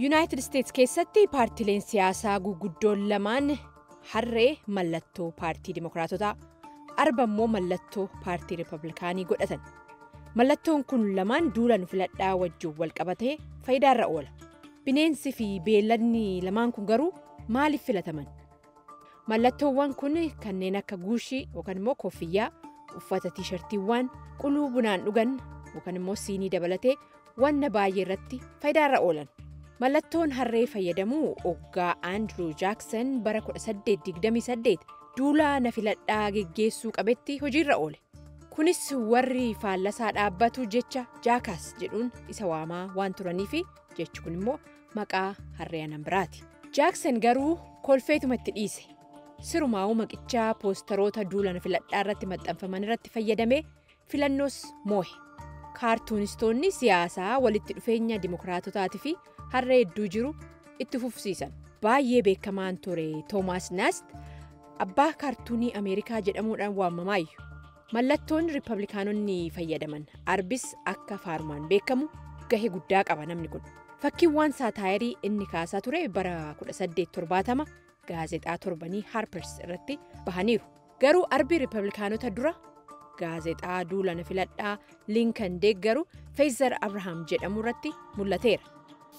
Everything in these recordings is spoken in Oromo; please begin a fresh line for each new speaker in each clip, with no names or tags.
Yuunaayitid Isteets keessatti paartileen siyaasaa guguddoon lamaan harree mallattoo paartii Dimookiraatotaa, arba immoo mallattoo paartii Riippablikaanii godhatan. Mallattoon kun lamaan duula nu filadhaa wajjin wal qabatee faayidaarra oola. Bineensi fi beelladni lamaan kun garuu maaliif filataman? Mallattoowwan kun kanneen akka guushii yookaan immoo koffiyyaa, uffata tiishartiiwwan, quluu bunaan dhugan yookaan immoo siinii dabalatee wanna baay'ee irratti faayidaarra oolan. Mallattoon harree fayyadamuu oggaa Andrew Jackson bara 1828 duula na filadhaa geggeessuu qabetti hojiirra oole. Kunis warri faallasaa dhaabbatu jecha jaakaas jedhuun isa waamaa waan turanii fi jechi kun immoo maqaa harree anan biraati. Jackson garuu kolfeetuma itti dhiise. Sirumaa'uu maqichaa poosteroota duula na filadhaa irratti maxxanfaman irratti fayyadamee filannoos moo'e. Kaartuunistoonni siyaasaa walitti dhufeenya Dimookiraatotaatii fi harree hedduu jiru itti fufsiisan. Baay'ee beekamaan ture Toomaas Naast abbaa kaartuunii Ameerikaa jedhamuudhaan waamamaayyuu. Mallattoon Riippablikaanonni fayyadaman arbis akka faarumaan beekamu gahee guddaa qaba namni kun. Fakkiiwwan saataayirii inni kaasaa ture bara 1870 gaazexaa torbanii Harpers irratti bahaniiru. Garuu arbii Riippablikaanota dura gaazexaa duula na filadhaa Linkan deeggaru Feezer Abrahaam jedhamu irratti mul'ateera.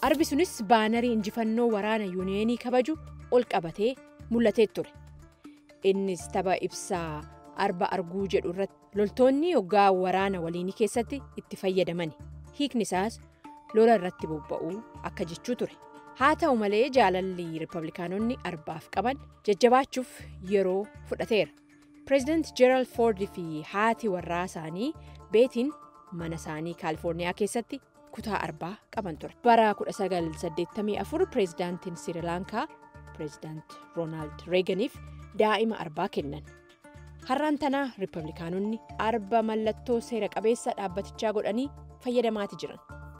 Arbi sunis baanarii injifannoo waraana yuuniyeenii kabaju ol qabatee mul'atee ture. Innis tapha ibsaa arba arguu jedhu irratti loltoonni hoggaa waraana waliinii keessatti itti fayyadaman. Hiikni isaas lola irratti bobba'uu akka jechuu ture. Haa ta'u malee jaalalli Riippablikaanonni arbaaf qaban jajjabaachuuf yeroo fudhateera. Pireezidaanti Jeeraald Foord fi haati warraa isaanii Beetiin mana isaanii Kaalifoorniyaa keessatti kutaa arbaa qaban ture. Bara 1984 pireezidaantiin Sirilaankaa pireezidaanti Roonaald Reeganiif daa'ima arbaa kennan. Har'aan tanaa Riippablikaanonni arba mallattoo seera qabeessa dhaabbatichaa godhanii fayyadamaati jiran.